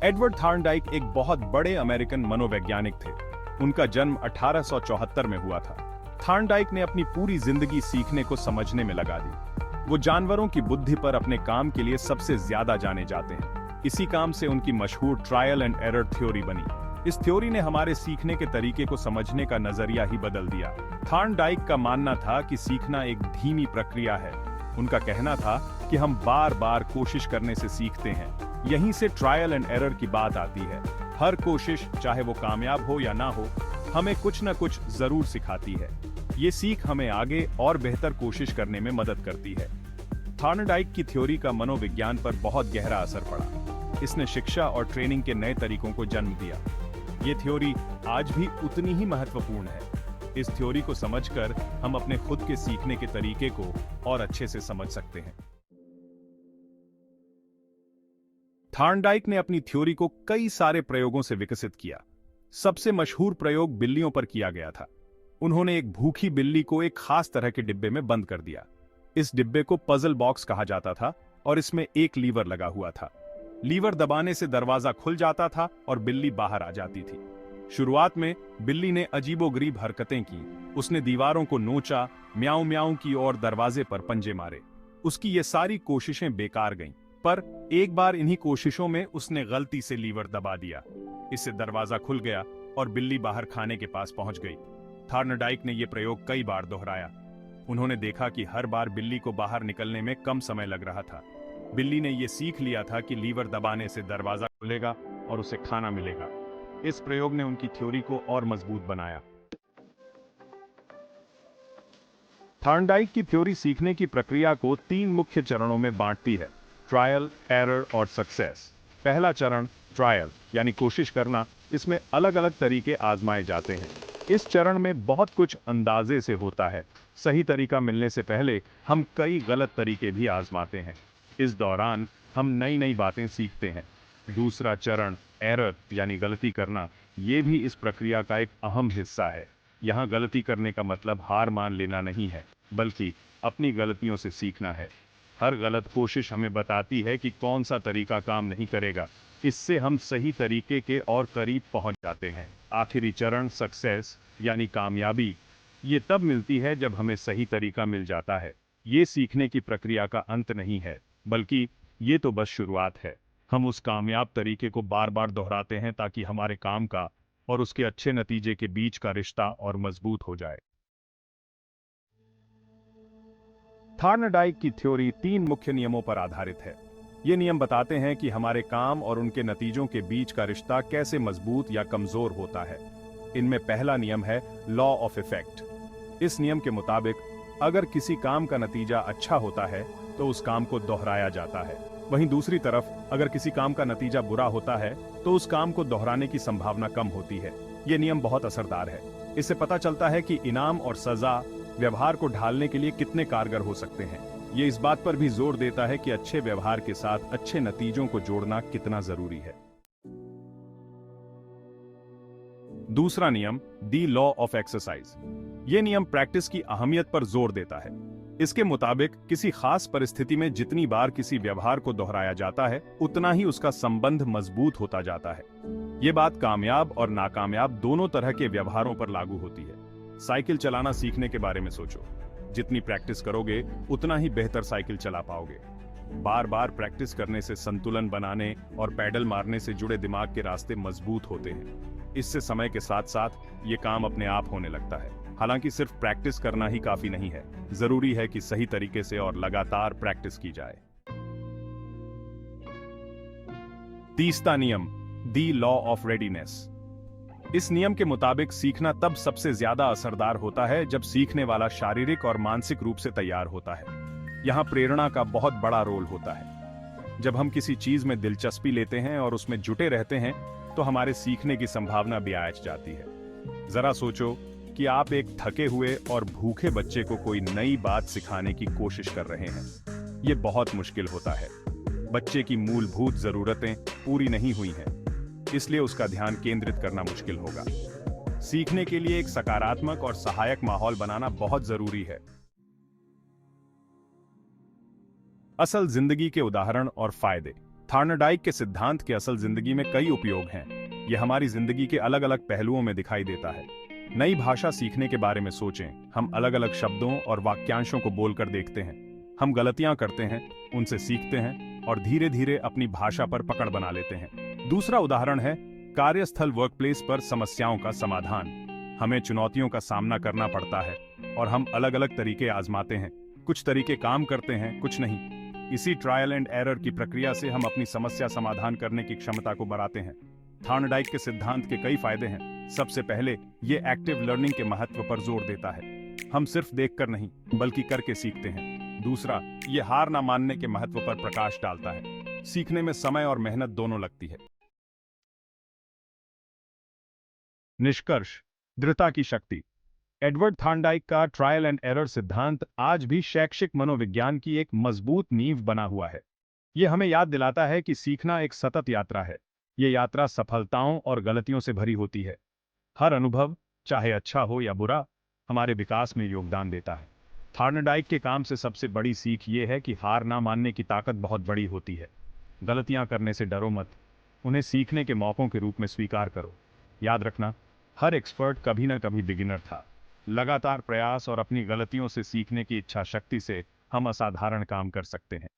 Edward Thorndike एक बहुत बड़े अमेरिकन मनोवैज्ञानिक थे। उनका जन्म 1874 में हुआ था। थार्नडाइक ने अपनी पूरी जिंदगी सीखने को समझने में लगा दी। वो जानवरों की बुद्धि पर अपने काम के लिए सबसे ज्यादा जाने जाते हैं। इसी काम से उनकी मशहूर ट्रायल एंड एरर थ्योरी बनी। इस थ्योरी ने हमारे सीखने के तरीके को समझने का नजरिया ही बदल दिया। थार्नडाइक का मानना था कि सीखना एक धीमी प्रक्रिया है। उनका कहना था कि हम बार बार कोशिश करने से सीखते हैं। यहीं से ट्रायल एंड एरर की बात आती है। हर कोशिश, चाहे वो कामयाब हो या ना हो, हमें कुछ न कुछ जरूर सिखाती है। ये सीख हमें आगे और बेहतर कोशिश करने में मदद करती है। थार्नडाइक की थ्योरी का मनोविज्ञान पर बहुत गहरा असर पड़ा। इसने शिक्षा और ट्रेनिंग के नए तरीकों को जन्म दिया। ये थ्योरी आज भी उतनी ही महत्वपूर्ण है। इस थ्योरी को समझकर हम अपने खुद के सीखने के तरीके को और अच्छे से समझ सकते हैं। थार्नडाइक ने अपनी थ्योरी को कई सारे प्रयोगों से विकसित किया। सबसे मशहूर प्रयोग बिल्लियों पर किया गया था। उन्होंने एक भूखी बिल्ली को एक खास तरह के डिब्बे में बंद कर दिया। इस डिब्बे को पजल बॉक्स कहा जाता था और इसमें एक लीवर लगा हुआ था। लीवर दबाने से दरवाजा खुल जाता था और बिल्ली बाहर आ जाती थी। शुरुआत में बिल्ली ने अजीबोगरीब हरकतें की। उसने दीवारों को नोचा, म्याऊं म्याऊं की और दरवाजे पर पंजे मारे। उसकी ये सारी कोशिशें बेकार गईं। पर एक बार इन्हीं कोशिशों में उसने गलती से लीवर दबा दिया। इससे दरवाजा खुल गया और बिल्ली बाहर खाने के पास पहुंच गई। थार्नडाइक ने यह प्रयोग कई बार दोहराया। उन्होंने देखा कि हर बार बिल्ली को बाहर निकलने में कम समय लग रहा था। बिल्ली ने यह सीख लिया था कि लीवर दबाने से दरवाजा खुलेगा और उसे खाना मिलेगा। इस प्रयोग ने उनकी थ्योरी को और मजबूत बनाया। थार्नडाइक की थ्योरी सीखने की प्रक्रिया को 3 मुख्य चरणों में बांटती है: ट्रायल, एरर और सक्सेस। पहला चरण ट्रायल यानी कोशिश करना। इसमें अलग अलग तरीके आजमाए जाते हैं। इस चरण में बहुत कुछ अंदाजे से होता है। सही तरीका मिलने से पहले हम कई गलत तरीके भी आजमाते हैं। इस दौरान हम नई नई बातें सीखते हैं। दूसरा चरण एरर यानी गलती करना। ये भी इस प्रक्रिया का एक अहम हिस्सा है। यहाँ गलती करने का मतलब हार मान लेना नहीं है, बल्कि अपनी गलतियों से सीखना है। हर गलत कोशिश हमें बताती है कि कौन सा तरीका काम नहीं करेगा। इससे हम सही तरीके के और करीब पहुंच जाते हैं। आखिरी चरण सक्सेस यानी कामयाबी। ये तब मिलती है जब हमें सही तरीका मिल जाता है। ये सीखने की प्रक्रिया का अंत नहीं है, बल्कि ये तो बस शुरुआत है। हम उस कामयाब तरीके को बार बार दोहराते हैं ताकि हमारे काम का और उसके अच्छे नतीजे के बीच का रिश्ता और मजबूत हो जाए। थार्नडाइक की थ्योरी 3 मुख्य नियमों पर आधारित है। ये नियम बताते हैं कि हमारे काम और उनके नतीजों के बीच का रिश्ता कैसे मजबूत या कमजोर होता है। इनमें पहला नियम है लॉ ऑफ इफेक्ट। इस नियम के मुताबिक अगर किसी काम का नतीजा अच्छा होता है तो उस काम को दोहराया जाता है। वहीं दूसरी तरफ अगर किसी काम का नतीजा बुरा होता है तो उस काम को दोहराने की संभावना कम होती है। ये नियम बहुत असरदार है। इससे पता चलता है कि इनाम और सजा व्यवहार को ढालने के लिए कितने कारगर हो सकते हैं। ये इस बात पर भी जोर देता है कि अच्छे व्यवहार के साथ अच्छे नतीजों को जोड़ना कितना जरूरी है। दूसरा नियम दी लॉ ऑफ एक्सरसाइज। यह नियम प्रैक्टिस की अहमियत पर जोर देता है। इसके मुताबिक किसी खास परिस्थिति में जितनी बार किसी व्यवहार को दोहराया जाता है, उतना ही उसका संबंध मजबूत होता जाता है। यह बात कामयाब और नाकामयाब दोनों तरह के व्यवहारों पर लागू होती है। साइकिल चलाना सीखने के बारे में सोचो। जितनी प्रैक्टिस करोगे उतना ही बेहतर साइकिल चला पाओगे। बार बार प्रैक्टिस करने से संतुलन बनाने और पैडल मारने से जुड़े दिमाग के रास्ते मजबूत होते हैं। इससे समय के साथ साथ ये काम अपने आप होने लगता है। हालांकि सिर्फ प्रैक्टिस करना ही काफी नहीं है, जरूरी है कि सही तरीके से और लगातार प्रैक्टिस की जाए। तीसरा नियम दी लॉ ऑफ रेडीनेस। इस नियम के मुताबिक सीखना तब सबसे ज्यादा असरदार होता है जब सीखने वाला शारीरिक और मानसिक रूप से तैयार होता है। यहाँ प्रेरणा का बहुत बड़ा रोल होता है। जब हम किसी चीज में दिलचस्पी लेते हैं और उसमें जुटे रहते हैं तो हमारे सीखने की संभावना भी आ जाती है। जरा सोचो कि आप एक थके हुए और भूखे बच्चे को कोई नई बात सिखाने की कोशिश कर रहे हैं। ये बहुत मुश्किल होता है। बच्चे की मूलभूत जरूरतें पूरी नहीं हुई हैं, इसलिए उसका ध्यान केंद्रित करना मुश्किल होगा। सीखने के लिए एक सकारात्मक और सहायक माहौल बनाना बहुत जरूरी है। असल जिंदगी के उदाहरण और फायदे। थार्नडाइक के सिद्धांत के असल जिंदगी में कई उपयोग हैं। यह हमारी जिंदगी के अलग अलग पहलुओं में दिखाई देता है। नई भाषा सीखने के बारे में सोचें। हम अलग अलग शब्दों और वाक्यांशों को बोलकर देखते हैं। हम गलतियां करते हैं, उनसे सीखते हैं और धीरे धीरे अपनी भाषा पर पकड़ बना लेते हैं। दूसरा उदाहरण है कार्यस्थल वर्कप्लेस पर समस्याओं का समाधान। हमें चुनौतियों का सामना करना पड़ता है और हम अलग अलग तरीके आजमाते हैं। कुछ तरीके काम करते हैं, कुछ नहीं। इसी ट्रायल एंड एरर की प्रक्रिया से हम अपनी समस्या समाधान करने की क्षमता को बढ़ाते हैं। थार्नडाइक के सिद्धांत के कई फायदे हैं। सबसे पहले ये एक्टिव लर्निंग के महत्व पर जोर देता है। हम सिर्फ देखकर नहीं बल्कि करके सीखते हैं। दूसरा, ये हार ना मानने के महत्व पर प्रकाश डालता है। सीखने में समय और मेहनत दोनों लगती है। निष्कर्ष, दृढ़ता की शक्ति। एडवर्ड थार्नडाइक का ट्रायल एंड एरर सिद्धांत आज भी शैक्षिक मनोविज्ञान की एक मजबूत नींव बना हुआ है। यह हमें याद दिलाता है कि सीखना एक सतत यात्रा है। यह यात्रा सफलताओं और गलतियों से भरी होती है। हर अनुभव, चाहे अच्छा हो या बुरा, हमारे विकास में योगदान देता है। थार्नडाइक के काम से सबसे बड़ी सीख ये है कि हार ना मानने की ताकत बहुत बड़ी होती है। गलतियां करने से डरो मत, उन्हें सीखने के मौकों के रूप में स्वीकार करो। याद रखना, हर एक्सपर्ट कभी ना कभी बिगिनर था। लगातार प्रयास और अपनी गलतियों से सीखने की इच्छा शक्ति से हम असाधारण काम कर सकते हैं।